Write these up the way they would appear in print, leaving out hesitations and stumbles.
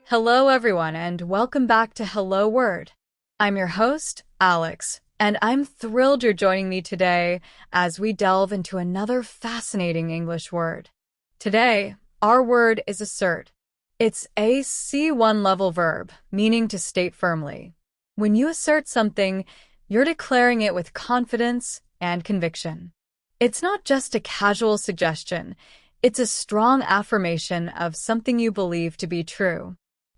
Hello everyone and welcome back to Hello Word. I'm your host, Alex, and I'm thrilled you're joining me today as we delve into another fascinating English word. Today, our word is assert. It's a C1 level verb, meaning to state firmly. When you assert something, you're declaring it with confidence and conviction. It's not just a casual suggestion, it's a strong affirmation of something you believe to be true.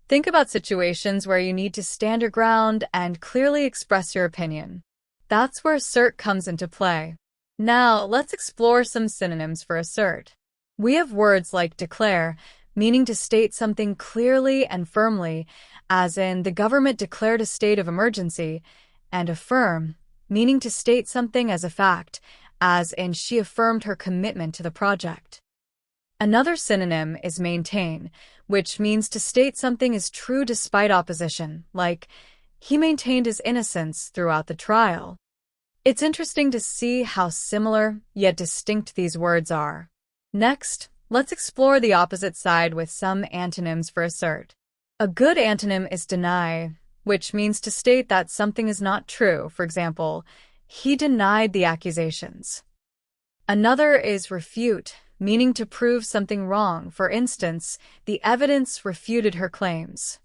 Think about situations where you need to stand your ground and clearly express your opinion. That's where assert comes into play. Now, let's explore some synonyms for assert. We have words like declare, meaning to state something clearly and firmly, as in the government declared a state of emergency, and affirm, meaning to state something as a fact, as in she affirmed her commitment to the project. Another synonym is maintain, which means to state something is true despite opposition, like, he maintained his innocence throughout the trial. It's interesting to see how similar yet distinct these words are. Next, let's explore the opposite side with some antonyms for assert. A good antonym is deny, which means to state that something is not true. For example, he denied the accusations. Another is refute, meaning to prove something wrong. For instance, the evidence refuted her claims.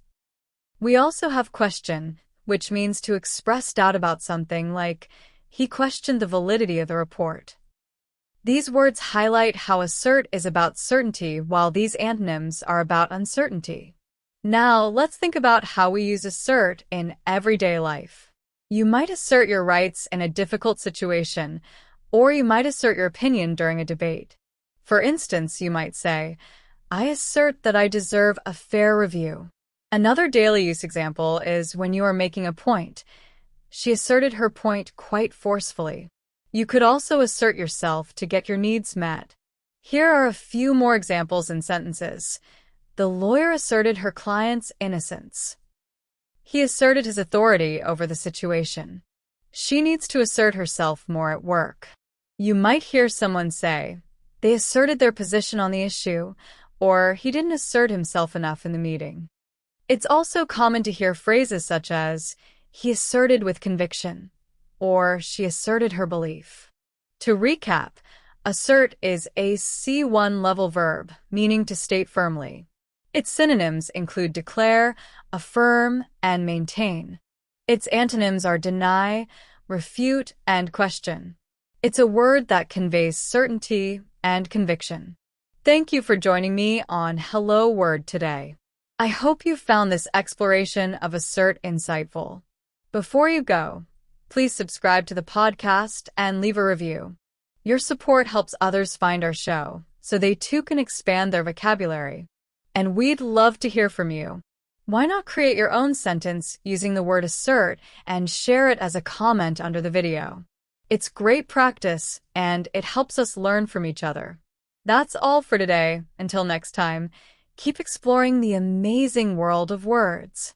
We also have question, which means to express doubt about something, like, he questioned the validity of the report. These words highlight how assert is about certainty, while these antonyms are about uncertainty. Now, let's think about how we use assert in everyday life. You might assert your rights in a difficult situation, or you might assert your opinion during a debate. For instance, you might say, I assert that I deserve a fair review. Another daily use example is when you are making a point. She asserted her point quite forcefully. You could also assert yourself to get your needs met. Here are a few more examples in sentences. The lawyer asserted her client's innocence. He asserted his authority over the situation. She needs to assert herself more at work. You might hear someone say, they asserted their position on the issue, or he didn't assert himself enough in the meeting. It's also common to hear phrases such as, he asserted with conviction, or she asserted her belief. To recap, assert is a C1 level verb, meaning to state firmly. Its synonyms include declare, affirm, and maintain. Its antonyms are deny, refute, and question. It's a word that conveys certainty and conviction. Thank you for joining me on Hello Word today. I hope you found this exploration of assert insightful. Before you go, please subscribe to the podcast and leave a review. Your support helps others find our show, so they too can expand their vocabulary. And we'd love to hear from you. Why not create your own sentence using the word assert and share it as a comment under the video? It's great practice, and it helps us learn from each other. That's all for today. Until next time, keep exploring the amazing world of words.